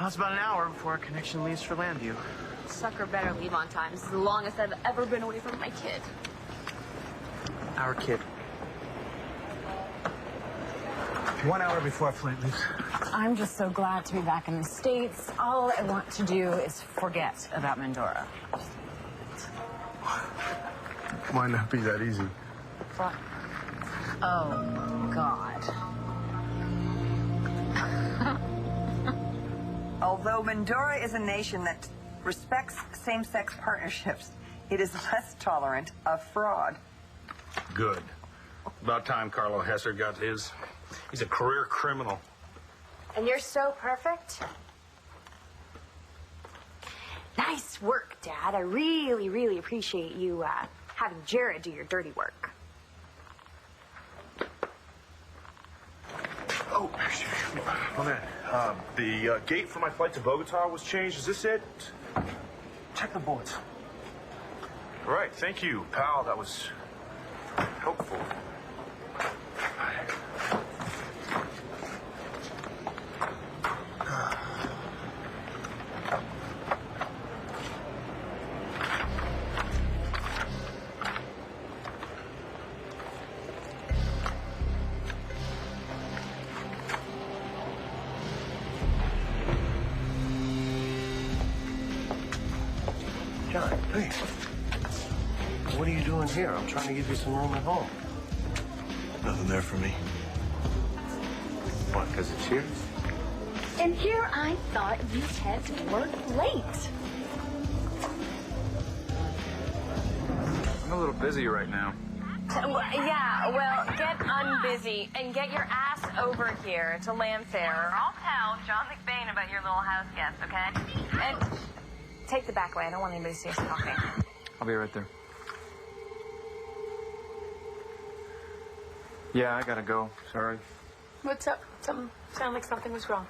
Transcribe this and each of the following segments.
Well, it's about an hour before our connection leaves for Landview. Sucker better leave on time. This is the longest I've ever been away from my kid. Our kid. 1 hour before our flight leaves. I'm just so glad to be back in the States. All I want to do is forget about Mandora. Might not be that easy. What? Oh, God. Although Mandora is a nation that respects same-sex partnerships, it is less tolerant of fraud. Good. About time Carlo Hesser got his. He's a career criminal. And you're so perfect. Nice work, Dad. I really, really appreciate you having Jared do your dirty work. Oh, man. The gate for my flight to Bogota was changed. Is this it? Check the boards. All right, thank you, pal. That was helpful. John, hey. What are you doing here? I'm trying to give you some room at home. Nothing there for me. What, because it's here? And here I thought you Teds were late. I'm a little busy right now. Yeah, well, get unbusy and get your ass over here to Landview. I'll tell John McBain about your little house guest, okay? And take the back way. I don't want anybody to see us talking. I'll be right there. Yeah, I gotta go. Sorry. What's up? Sounded like something was wrong.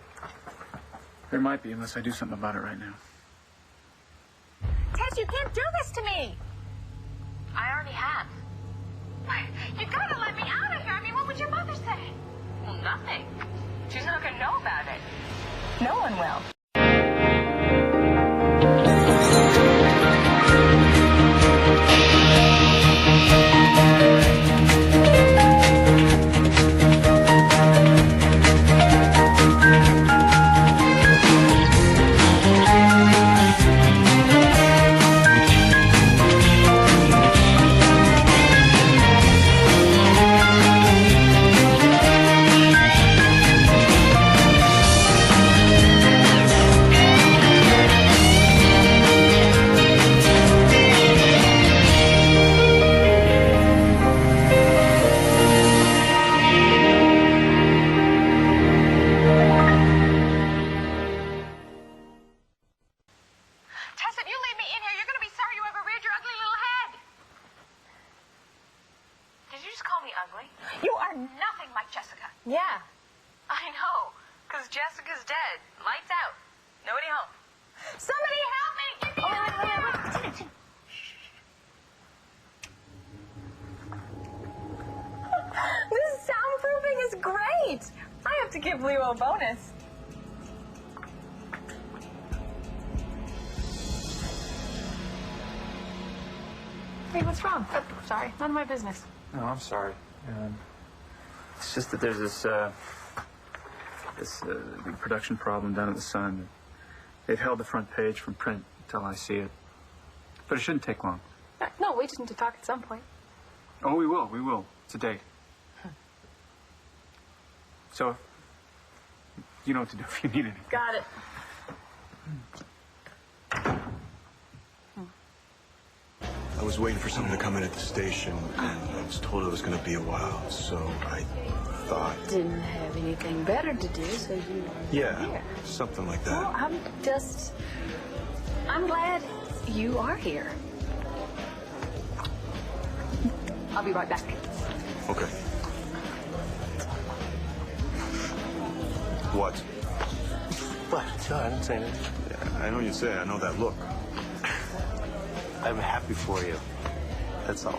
There might be, unless I do something about it right now. Tess, you can't do this to me. I already have. You gotta let me out of here. I mean, what would your mother say? Well, nothing. She's not gonna know about it. No one will. You are nothing like Jessica. Yeah. I know, because Jessica's dead. Lights out. Nobody home. Somebody help me! Get me out of here! This soundproofing is great! I have to give Leo a bonus. Hey, what's wrong? Oh, sorry, none of my business. No, I'm sorry. It's just that there's this big production problem down at the Sun. They've held the front page from print until I see it. But it shouldn't take long. No, we just need to talk at some point. Oh, we will. We will. It's a date. So, you know what to do if you need anything. Got it. I was waiting for someone to come in at the station, and I was told it was going to be a while, so I thought... Didn't have anything better to do, so you... Yeah, here. something like that. Well, I'm glad you are here. I'll be right back. Okay. What? What? No, I didn't say anything. Yeah, I know you say, I know that look. I'm happy for you. That's all.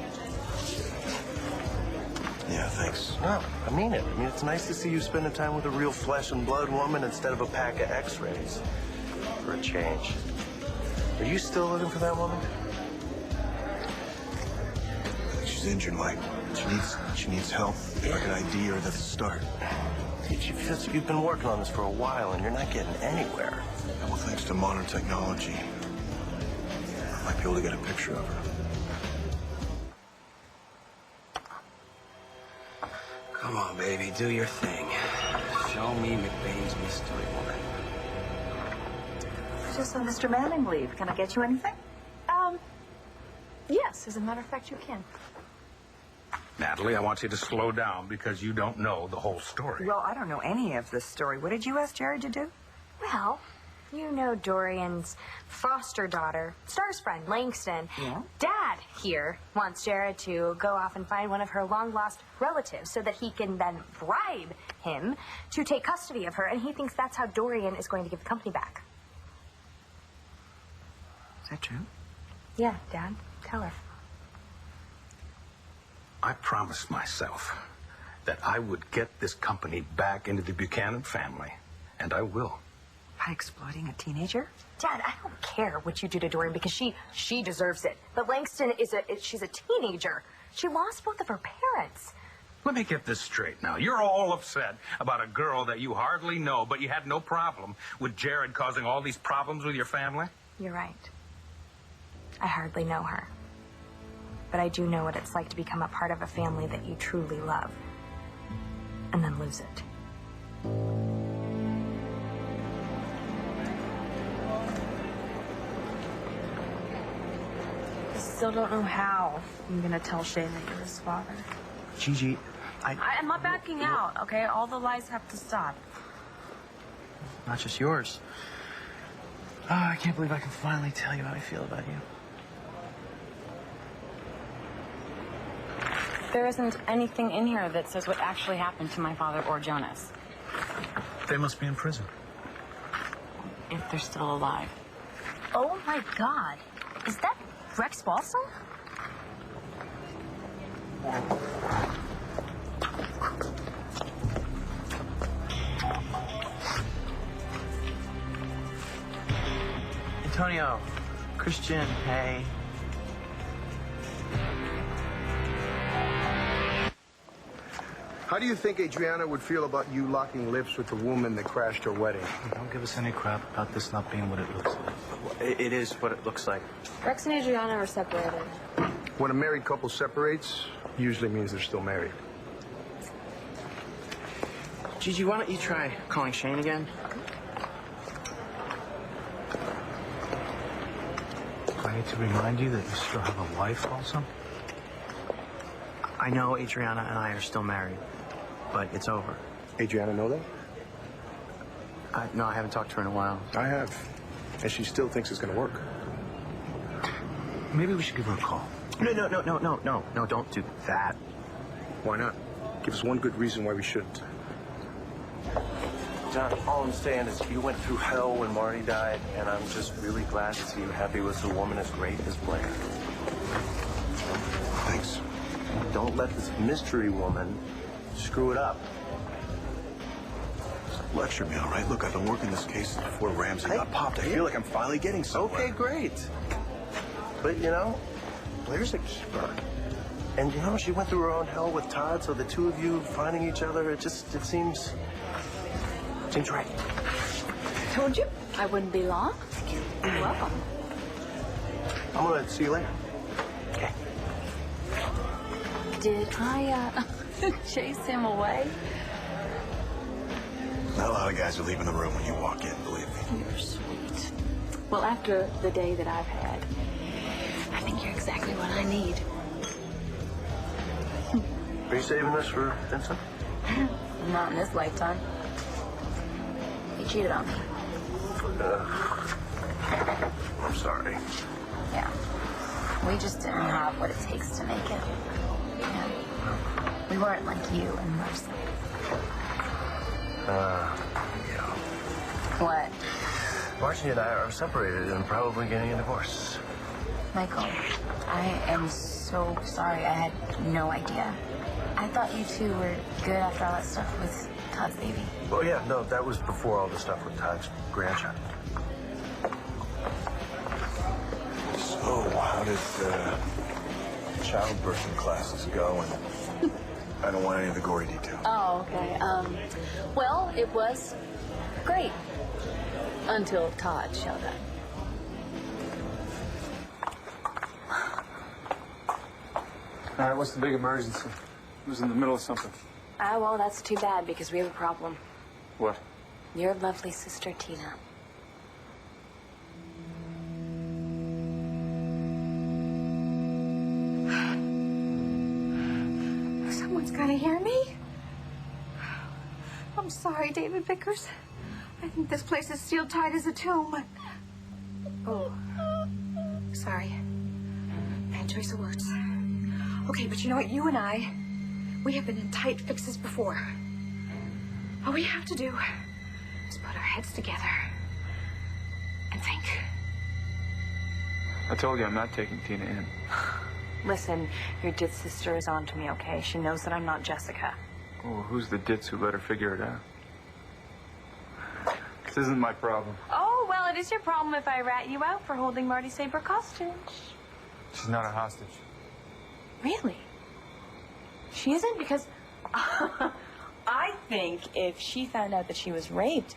Yeah, thanks. No, I mean it. I mean, it's nice to see you spending time with a real flesh and blood woman instead of a pack of x-rays. For a change. Are you still looking for that woman? She's injured, Mike. She needs help. If I could ID her, that's a start. You've been working on this for a while, and you're not getting anywhere. And well, thanks to modern technology, I might be able to get a picture of her. Come on, baby, do your thing. Show me McBain's mystery woman. I just saw Mr. Manning leave. Can I get you anything? Yes, as a matter of fact, you can. Natalie, I want you to slow down because you don't know the whole story. Well, I don't know any of this story. What did you ask Jared to do? Well, you know Dorian's foster daughter, Star's friend, Langston. Yeah? Dad here wants Jared to go off and find one of her long-lost relatives so that he can then bribe him to take custody of her, and he thinks that's how Dorian is going to give the company back. Is that true? Yeah, Dad. Tell her. I promised myself that I would get this company back into the Buchanan family, and I will. By exploiting a teenager? Dad, I don't care what you do to Dorian because she deserves it. But Langston she's a teenager. She lost both of her parents. Let me get this straight now. You're all upset about a girl that you hardly know, but you had no problem with Jared causing all these problems with your family? You're right. I hardly know her. But I do know what it's like to become a part of a family that you truly love and then lose it. I still don't know how I'm gonna tell Shane that you're his father. Gigi, I'm not backing out, okay? All the lies have to stop. not just yours. Oh, I can't believe I can finally tell you how I feel about you. There isn't anything in here that says what actually happened to my father or Jonas. They must be in prison. If they're still alive. Oh my God. Is that Rex Balsam? Antonio, Christian, hey. How do you think Adriana would feel about you locking lips with the woman that crashed her wedding? Don't give us any crap about this not being what it looks like. It is what it looks like. Rex and Adriana are separated. When a married couple separates, usually means they're still married. Gigi, why don't you try calling Shane again? I need to remind you that you still have a wife also? I know Adriana and I are still married, but it's over. Adriana know that? No, I haven't talked to her in a while. I have. And she still thinks it's going to work. Maybe we should give her a call. No, don't do that. Why not? Give us one good reason why we shouldn't. John, all I'm saying is you went through hell when Marty died, and I'm just really glad to see you happy with a woman as great as Blair. Thanks. Don't let this mystery woman screw it up. Lecture me, all right? Look, I've been working this case before Ramsey got popped. I feel like I'm finally getting somewhere. Okay, great. But, you know, Blair's a keeper. And, you know, she went through her own hell with Todd, so the two of you finding each other, it seems right. Told you I wouldn't be long. Thank you. You're welcome. I'm gonna see you later. Okay. Did I chase him away? Not a lot of guys are leaving the room when you walk in, believe me. You're sweet. Well, after the day that I've had, I think you're exactly what I need. Are you saving this for Vincent? Not in this lifetime. He cheated on me. I'm sorry. Yeah. We just didn't have what it takes to make it. You know, we weren't like you and Mercy. Yeah. What? Marcy and I are separated and probably getting a divorce. Michael, I am so sorry. I had no idea. I thought you two were good after all that stuff with Todd's baby. Well, yeah, no, that was before all the stuff with Todd's grandchild. So, how did childbirthing classes go? And I don't want any of the gory details. Oh, okay. Well, it was great. Until Todd showed up. All right, what's the big emergency? Who's in the middle of something? Ah, well, that's too bad because we have a problem. What? Your lovely sister, Tina. Someone's gotta hear me. I'm sorry, David Vickers. I think this place is sealed tight as a tomb. Oh. Sorry. Bad choice of words. Okay, but you know what? You and I, we have been in tight fixes before. All we have to do is put our heads together and think. I told you I'm not taking Tina in. Listen, your dit sister is on to me, okay? She knows that I'm not Jessica. Oh, who's the ditz who let her figure it out? This isn't my problem. Oh, well, it is your problem if I rat you out for holding Marty Saber hostage. She's not a hostage. Really? She isn't? Because I think if she found out that she was raped,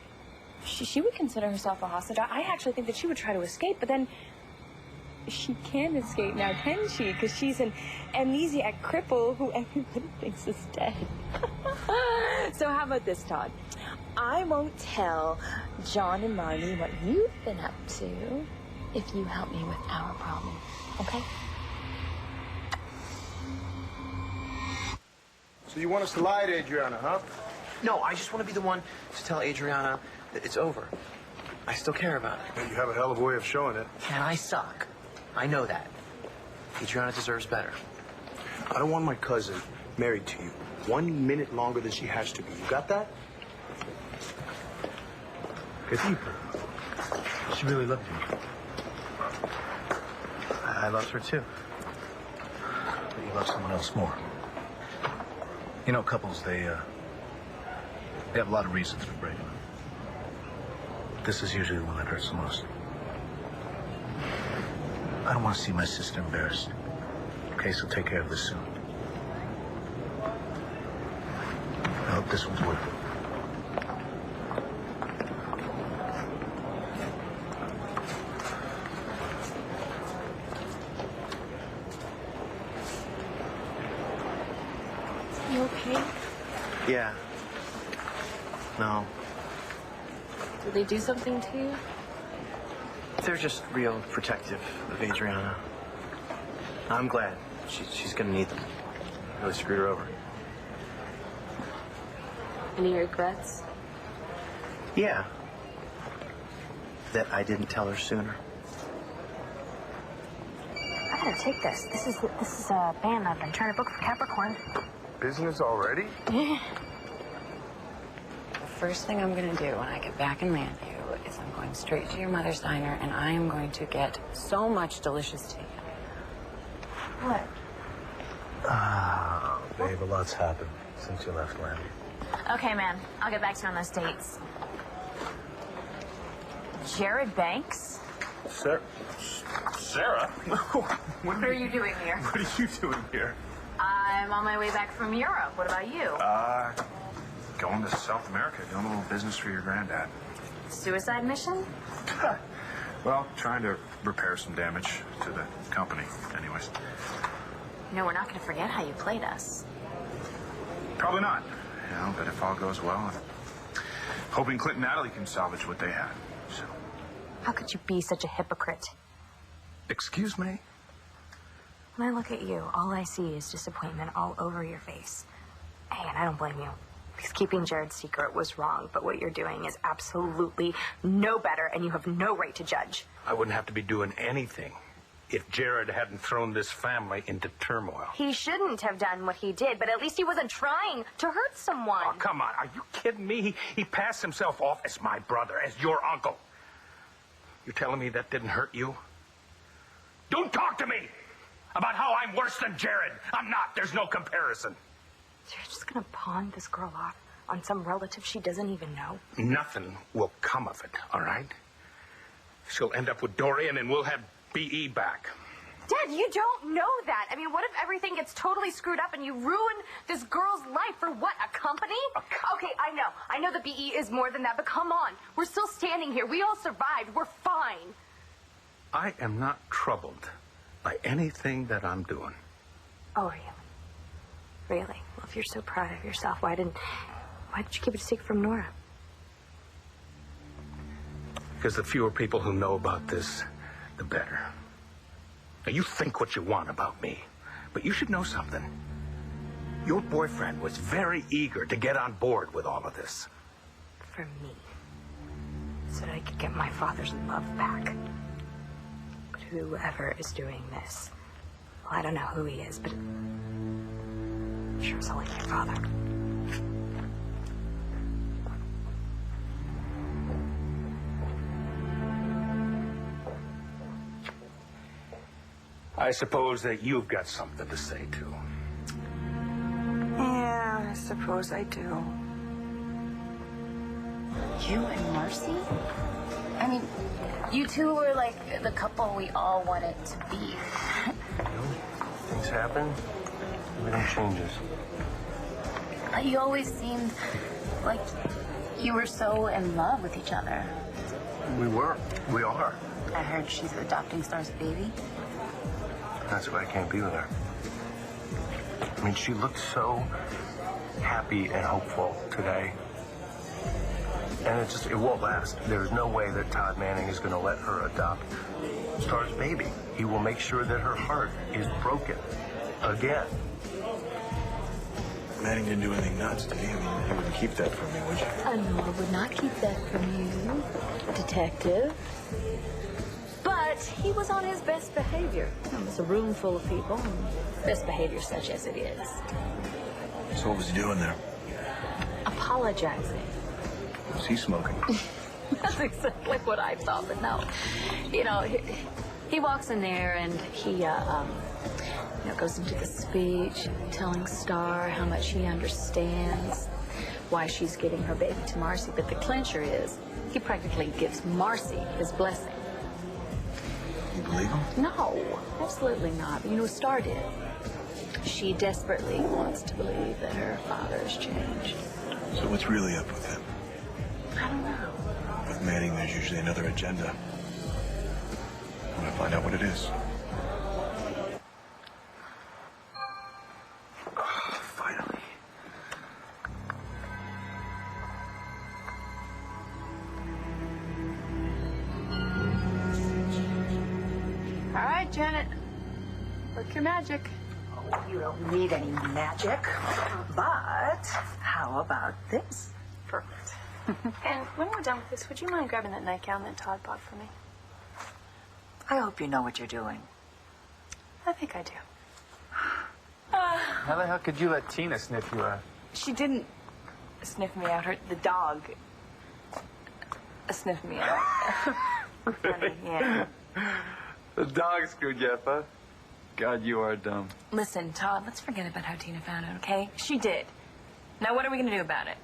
she would consider herself a hostage. I actually think that she would try to escape, but then she can't escape now, can she? Because she's an amnesiac cripple who everybody thinks is dead. So how about this, Todd? I won't tell John and Marty what you've been up to if you help me with our problem, okay? So you want us to lie to Adriana, huh? No, I just want to be the one to tell Adriana that it's over. I still care about her. Yeah, you have a hell of a way of showing it. And I suck. I know that. Adriana deserves better. I don't want my cousin married to you 1 minute longer than she has to be. You got that? Get deeper. She really loved you. I loved her too. But you love someone else more. You know, couples, they have a lot of reasons for breaking up. This is usually the one that hurts the most. I don't want to see my sister embarrassed. Okay, so take care of this soon. I hope this one's worth it. You okay? Yeah. No. Did they do something to you? They're just real protective of Adriana. I'm glad. She's gonna need them. Really screwed her over. Any regrets? Yeah. That I didn't tell her sooner. I gotta take this. This is a band I've been trying to book for Capricorn. Business already? The first thing I'm gonna do when I get back in Landview is I'm going straight to your mother's diner and I am going to get so much delicious tea. What? Babe, a lot's happened since you left Landview. Okay, man. I'll get back to you on those dates. Jared Banks? Sarah? What are you doing here? What are you doing here? I'm on my way back from Europe. What about you? Going to South America, doing a little business for your granddad. Suicide mission? Well, trying to repair some damage to the company, anyways. You know, we're not going to forget how you played us. Probably not, you know, but if all goes well, I'm hoping Clint and Natalie can salvage what they had, so. How could you be such a hypocrite? Excuse me? When I look at you, all I see is disappointment all over your face. Hey, and I don't blame you. Because keeping Jared's secret was wrong, but what you're doing is absolutely no better, and you have no right to judge. I wouldn't have to be doing anything if Jared hadn't thrown this family into turmoil. He shouldn't have done what he did, but at least he wasn't trying to hurt someone. Oh, come on. Are you kidding me? He passed himself off as my brother, as your uncle. You're telling me that didn't hurt you? Don't talk to me about how I'm worse than Jared. I'm not. There's no comparison. So you're just gonna pawn this girl off on some relative she doesn't even know? Nothing will come of it, all right? She'll end up with Dorian, and we'll have B.E. back. Dad, you don't know that. I mean, what if everything gets totally screwed up and you ruin this girl's life for what, a company? Okay, I know the BE is more than that, but come on. We're still standing here. We all survived. We're fine. I am not troubled by anything that I'm doing. Oh, are you? Really? Well, if you're so proud of yourself, why didn't you keep it a secret from Nora? Because the fewer people who know about this, the better. Now, you think what you want about me, but you should know something. Your boyfriend was very eager to get on board with all of this. For me. So that I could get my father's love back. But whoever is doing this, well, I don't know who he is, but I'm sure it's only my father. I suppose that you've got something to say, too. Yeah, I suppose I do. You and Marcy? I mean, you two were like the couple we all wanted to be. Things happen. Everything changes. But you always seemed like you were so in love with each other. We were. We are. I heard she's adopting Star's baby. That's why I can't be with her. I mean, she looked so happy and hopeful today. And it won't last. There's no way that Todd Manning is going to let her adopt Star's baby. He will make sure that her heart is broken again. Manning didn't do anything nuts, did he? I mean, he wouldn't keep that from me, would you? Nora would not keep that from you, detective. But he was on his best behavior. It's a room full of people, and best behavior such as it is. So what was he doing there? Apologizing. Was he smoking? That's exactly what I thought, but no. You know, he walks in there and he, goes into the speech, telling Star how much he understands, why she's getting her baby to Marcy. But the clincher is, he practically gives Marcy his blessing. You believe him? No, absolutely not. But you know, Star did. She desperately wants to believe that her father has changed. So what's really up with him? I don't know. With Manning, there's usually another agenda. I'm gonna find out what it is. Oh, finally. All right, Janet. Work your magic. You don't need any magic. But how about this? Perfect. And when we're done with this, would you mind grabbing that nightgown that Todd bought for me? I hope you know what you're doing. I think I do. How the hell could you let Tina sniff you out? She didn't sniff me out. The dog sniffed me out. Funny, yeah. The dog screwed you up, huh? God, you are dumb. Listen, Todd, let's forget about how Tina found out, okay? She did. Now, what are we going to do about it?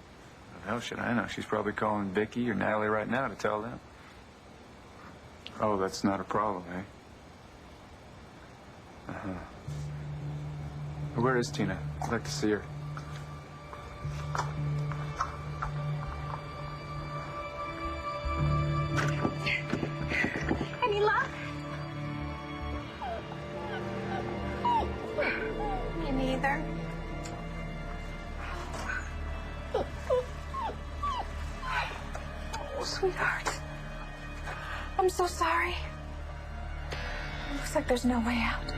What the hell should I know? She's probably calling Vicky or Natalie right now to tell them. Oh, that's not a problem, eh? Uh-huh. Where is Tina? I'd like to see her. Any luck? Me neither. Oh, sweetheart. I'm so sorry. It looks like there's no way out.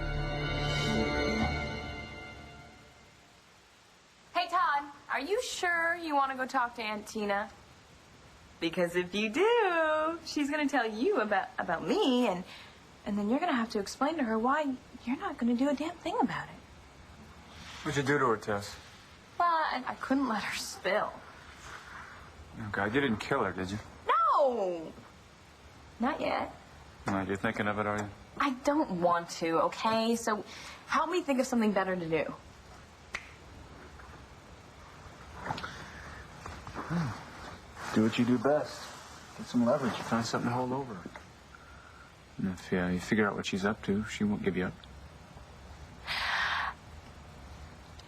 Hey, Todd, are you sure you want to go talk to Aunt Tina? Because if you do, she's going to tell you about me, and then you're going to have to explain to her why you're not going to do a damn thing about it. What'd you do to her, Tess? Well, I couldn't let her spill. Oh, God, you didn't kill her, did you? No! Not yet. No, you're thinking of it, are you? I don't want to, okay? So help me think of something better to do. Do what you do best. Get some leverage. Find something to hold over. And if you figure out what she's up to, she won't give you up.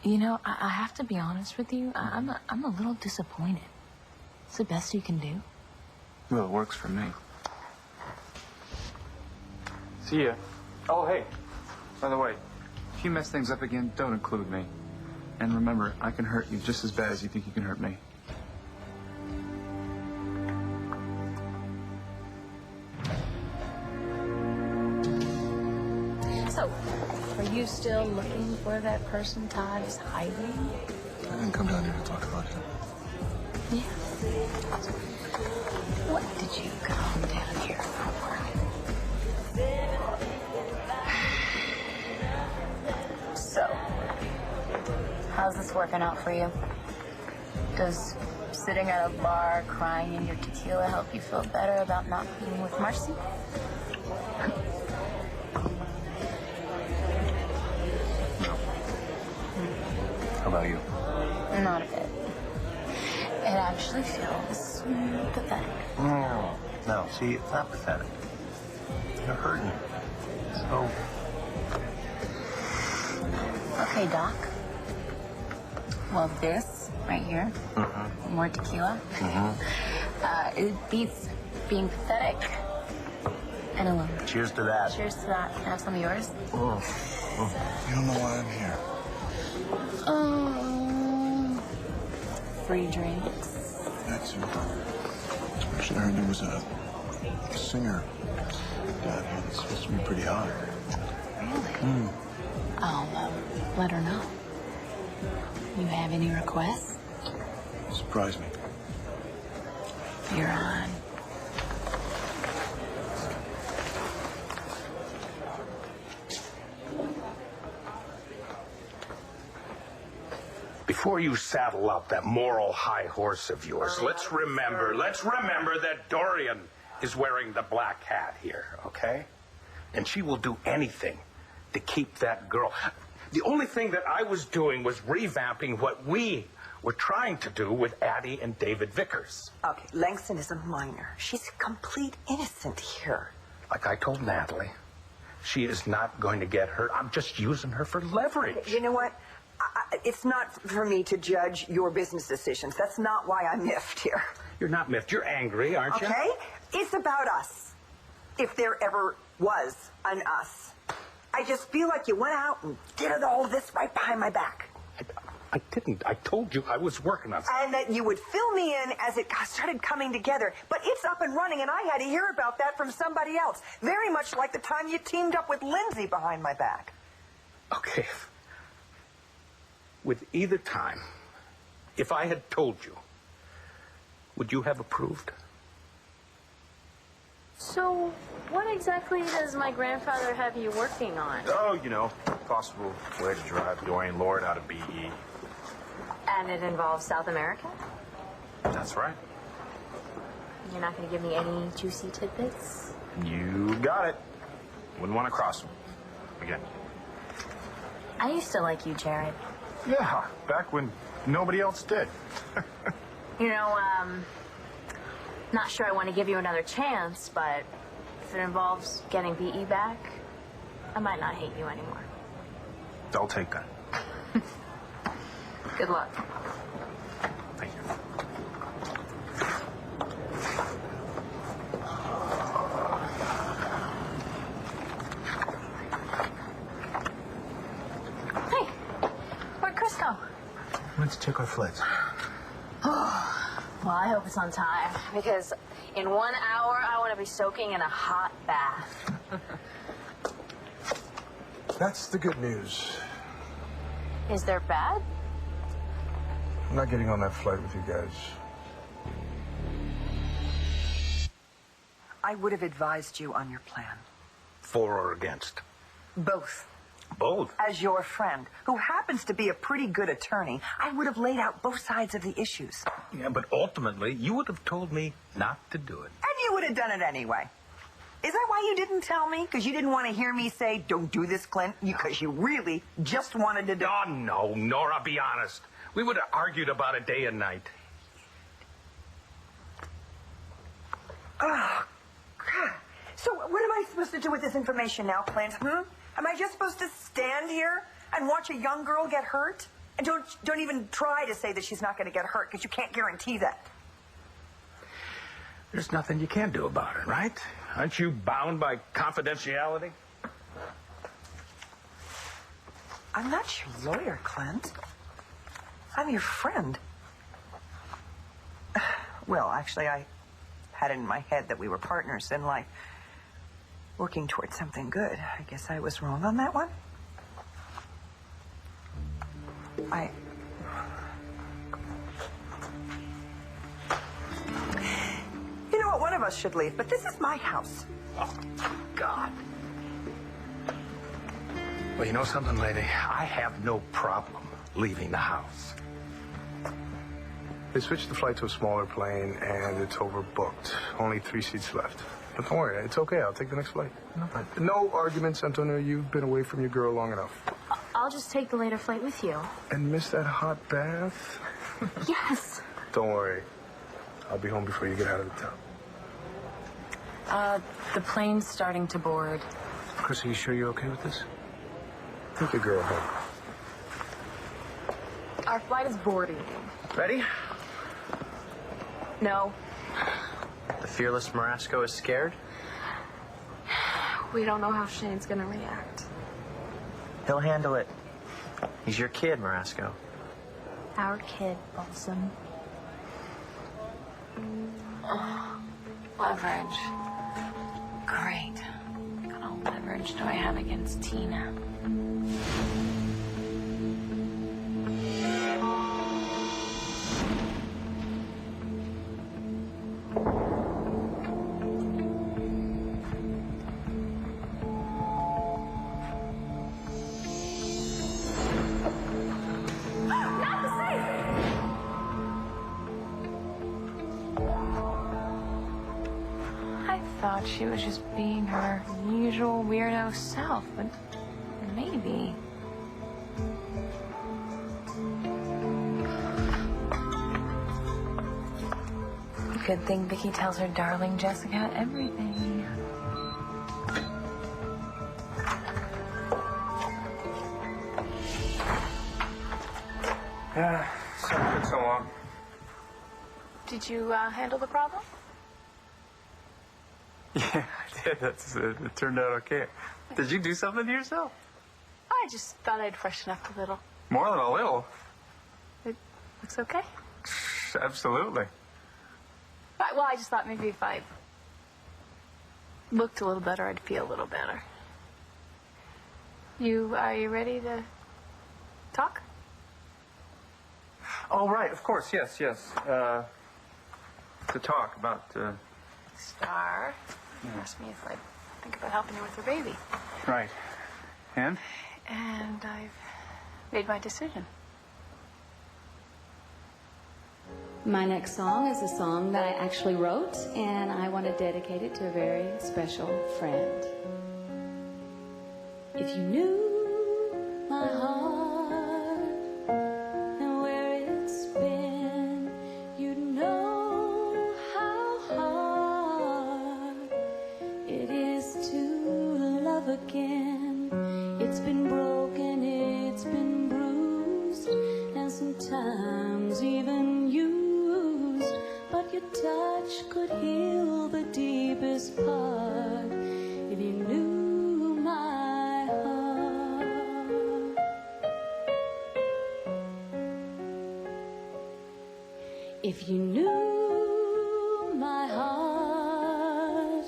You know, I have to be honest with you. I'm a little disappointed. It's the best you can do. Well, it works for me. See ya. Oh, hey. By the way, if you mess things up again, don't include me. And remember, I can hurt you just as bad as you think you can hurt me. So, are you still looking for that person Todd is hiding? I didn't come down here to talk about him. Yeah. What did you come down here for? So, how's this working out for you? Does sitting at a bar crying in your tequila help you feel better about not being with Marcy? How about you? Not a bit. It actually feels pathetic. No, see, it's not pathetic. You're hurting. So... Okay, Doc. Well, this right here, more tequila, it beats being pathetic and alone. Cheers to that. Cheers to that. Can I have some of yours? You don't know why I'm here. Free drinks. That's actually, I heard there was a singer down here that's supposed to be pretty hot. Really? I'll let her know. You have any requests? Surprise me. You're on. Before you saddle up that moral high horse of yours, let's remember that Dorian is wearing the black hat here, okay? And she will do anything to keep that girl. The only thing that I was doing was revamping what we were trying to do with Addie and David Vickers. Okay, Langston is a minor. She's a complete innocent here. Like I told Natalie, she is not going to get hurt. I'm just using her for leverage. You know what? It's not for me to judge your business decisions. That's not why I'm miffed here. You're not miffed. You're angry, aren't you? Okay? It's about us. If there ever was an us. I just feel like you went out and did all this right behind my back. I didn't. I told you I was working on something. And that you would fill me in as it started coming together. But it's up and running, and I had to hear about that from somebody else. Very much like the time you teamed up with Lindsay behind my back. Okay. With either time, if I had told you, would you have approved? So, what exactly does my grandfather have you working on? Oh, you know, possible way to drive Dorian Lord out of BE. And it involves South America? That's right. You're not going to give me any juicy tidbits? You got it. Wouldn't want to cross him. Again. I used to like you, Jared. Yeah, back when nobody else did. You know, not sure I want to give you another chance, but if it involves getting BE back, I might not hate you anymore. I'll take that. Good luck. Thank you. Hey, where'd Chris go? Went to check our flights. Well, I hope it's on time, because in 1 hour, I want to be soaking in a hot bath. That's the good news. Is there bad? I'm not getting on that flight with you guys. I would have advised you on your plan. For or against? Both. Both? As your friend, who happens to be a pretty good attorney, I would have laid out both sides of the issues. Yeah, but ultimately, you would have told me not to do it. And you would have done it anyway. Is that why you didn't tell me? Because you didn't want to hear me say, don't do this, Clint? Because you really just wanted to do it. Oh, no, Nora, be honest. We would have argued about it day and night. Oh, God. So what am I supposed to do with this information now, Clint? Am I just supposed to stand here and watch a young girl get hurt? And don't even try to say that she's not going to get hurt, because you can't guarantee that. There's nothing you can do about it, right? Aren't you bound by confidentiality? I'm not your lawyer, Clint. I'm your friend. Well, actually, I had it in my head that we were partners in life, working towards something good. I guess I was wrong on that one. You know what? One of us should leave, but this is my house. Oh, God. Well, you know something, lady? I have no problem leaving the house. They switched the flight to a smaller plane, and it's overbooked. Only 3 seats left. But don't worry, it's okay. I'll take the next flight. No arguments, Antonio. You've been away from your girl long enough. I'll just take the later flight with you. And miss that hot bath? Yes. Don't worry. I'll be home before you get out of the town. The plane's starting to board. Chris, are you sure you're okay with this? Take your girl home. Our flight is boarding. Ready? No. The fearless Marasco is scared? We don't know how Shane's gonna react. He'll handle it. He's your kid, Marasco. Our kid, Balsam. Leverage. Great. What kind of leverage do I have against Tina? She was just being her usual weirdo self, but maybe. Good thing Vicky tells her darling Jessica everything. Yeah, sorry took so long. Did you handle the problem? Yeah, I did. It turned out okay. Did you do something to yourself? I just thought I'd freshen up a little. More than a little. It looks okay. Absolutely. Well, I just thought maybe if I looked a little better, I'd feel a little better. Are you ready to talk? Oh, right, of course, yes. To talk about, Star asked me if I'd think about helping her with her baby. Right. And? And I've made my decision. My next song is a song that I actually wrote, and I want to dedicate it to a very special friend. If you knew my heart and where it's been, you'd know how hard it is to love again. It's been broken, it's been bruised, and sometimes even used, but your touch could heal the deepest part. If you knew my heart, if you knew my heart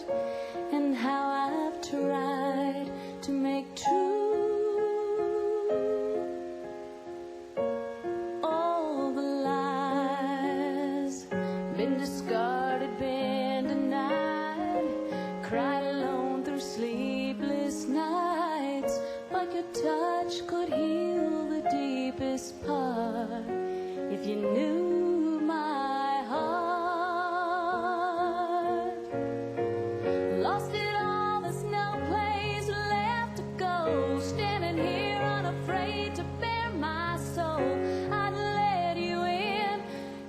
and how I've tried to make true all the lies, been discarded, been denied, cried alone through sleepless nights, but your touch could heal the deepest part. If you knew my heart, lost it all, there's no place left to go, standing here unafraid to bare my soul. I'd let you in,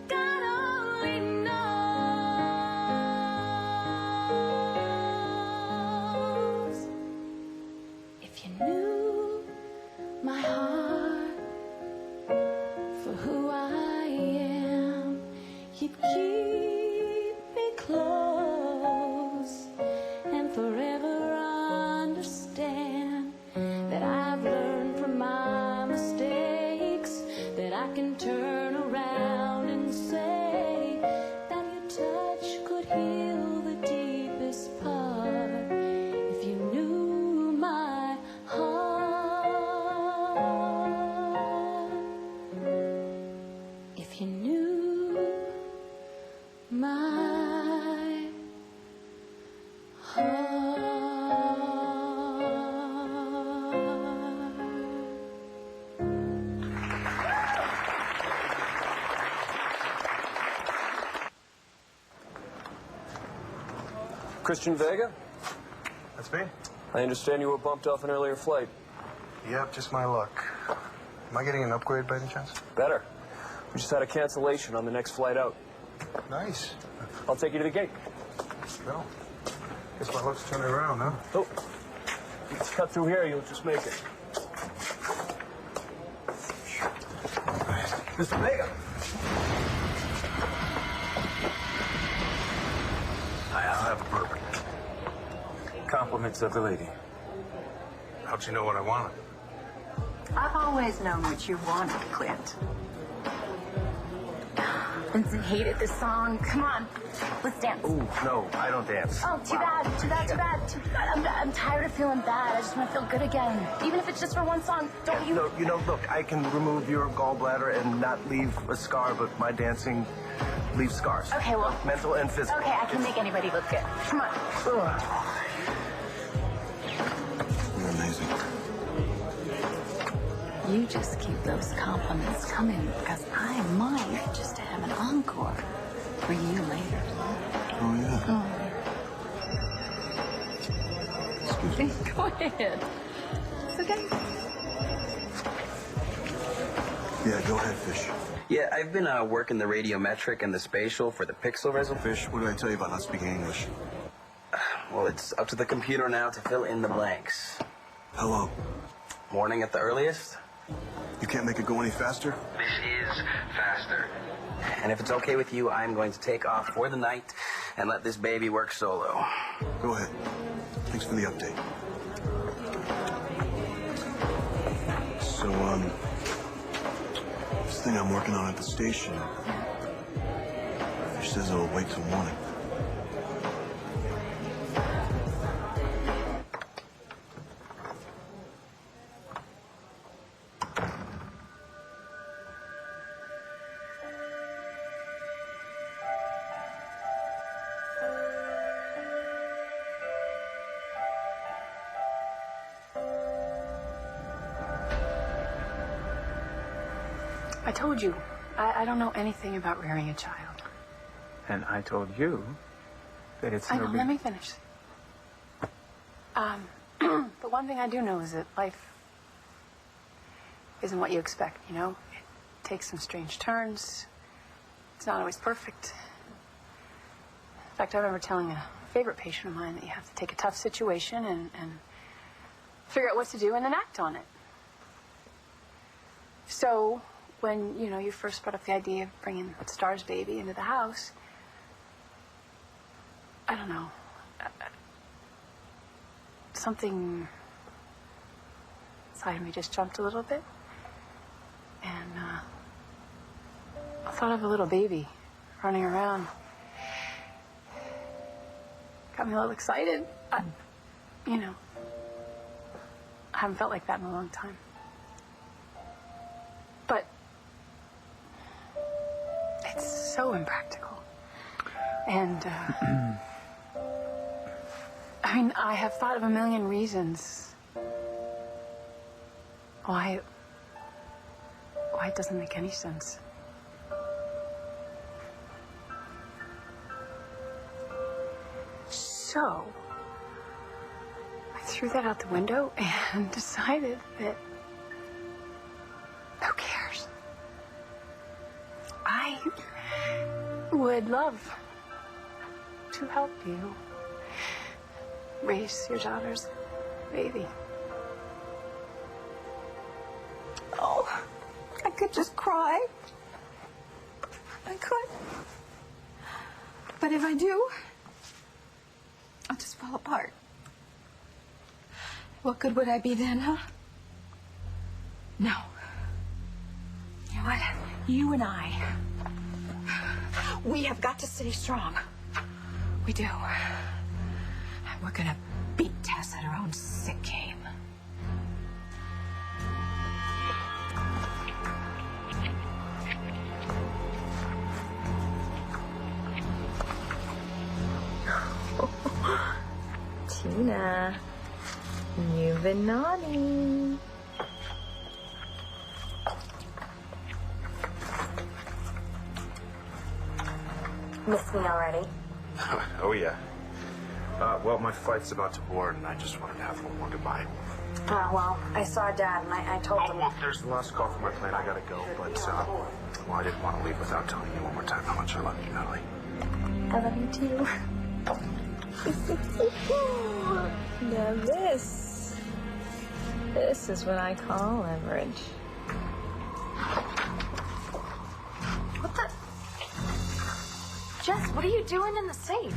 God only knows. forever understand that I've learned from my mistakes, that I can turn around and say that your touch could heal the deepest part if you knew my heart. If you knew my heart. Christian Vega? That's me? I understand you were bumped off an earlier flight. Yep, just my luck. Am I getting an upgrade by any chance? Better. We just had a cancellation on the next flight out. Nice. I'll take you to the gate. Well, guess my luck's turning around, huh? Oh, let's cut through here. You'll just make it. Mr. Vega. I'll have a bourbon. Compliments of the lady. How'd you know what I wanted? I've always known what you wanted, Clint. Vincent hated this song. Come on, let's dance. Ooh, no, I don't dance. Oh, too bad, too bad, too bad, too bad. I'm tired of feeling bad. I just want to feel good again. Even if it's just for one song, don't you? No, you know, look, I can remove your gallbladder and not leave a scar, but my dancing leaves scars. Okay, well. Mental and physical. Okay, I can make anybody look good. Come on. You're amazing. You just keep those compliments coming, because I might just have an encore for you later. Oh, yeah. Excuse me. Go ahead. It's okay. Yeah, go ahead, Fish. Yeah, I've been working the radiometric and the spatial for the pixel resolution. Fish, what did I tell you about not speaking English? Well, it's up to the computer now to fill in the blanks. Hello. Morning at the earliest? You can't make it go any faster? This is faster. And if it's okay with you, I'm going to take off for the night and let this baby work solo. Go ahead. Thanks for the update. So, this thing I'm working on at the station, Fish says it'll wait till morning. I told you, I don't know anything about rearing a child. And I told you that it's I no know, big... let me finish. But one thing I do know is that life isn't what you expect, you know? It takes some strange turns. It's not always perfect. In fact, I remember telling a favorite patient of mine that you have to take a tough situation and figure out what to do and then act on it. So, when, you know, you first brought up the idea of bringing Star's baby into the house, I don't know, something inside of me just jumped a little bit. And I thought of a little baby running around. Got me a little excited. You know, I haven't felt like that in a long time. But it's so impractical. And, I mean, I have thought of a million reasons why it doesn't make any sense. So, I threw that out the window and decided that who cares? I would love to help you raise your daughter's baby. Oh, I could just cry. I could. But if I do, I'll just fall apart. What good would I be then, huh? No. You know what? You and I, we have got to stay strong. We do. And we're gonna beat Tess at her own sick game. Tina, you've been naughty. Miss me already? Oh, yeah. Well, my flight's about to board, and I just wanted to have one more goodbye. Well, I saw Dad, and I told him. Well, there's the last call for my plane. I gotta go, but, well, I didn't want to leave without telling you one more time how much I love you, Natalie. I love you too. Now this is what I call leverage. What the? Jess, what are you doing in the safe?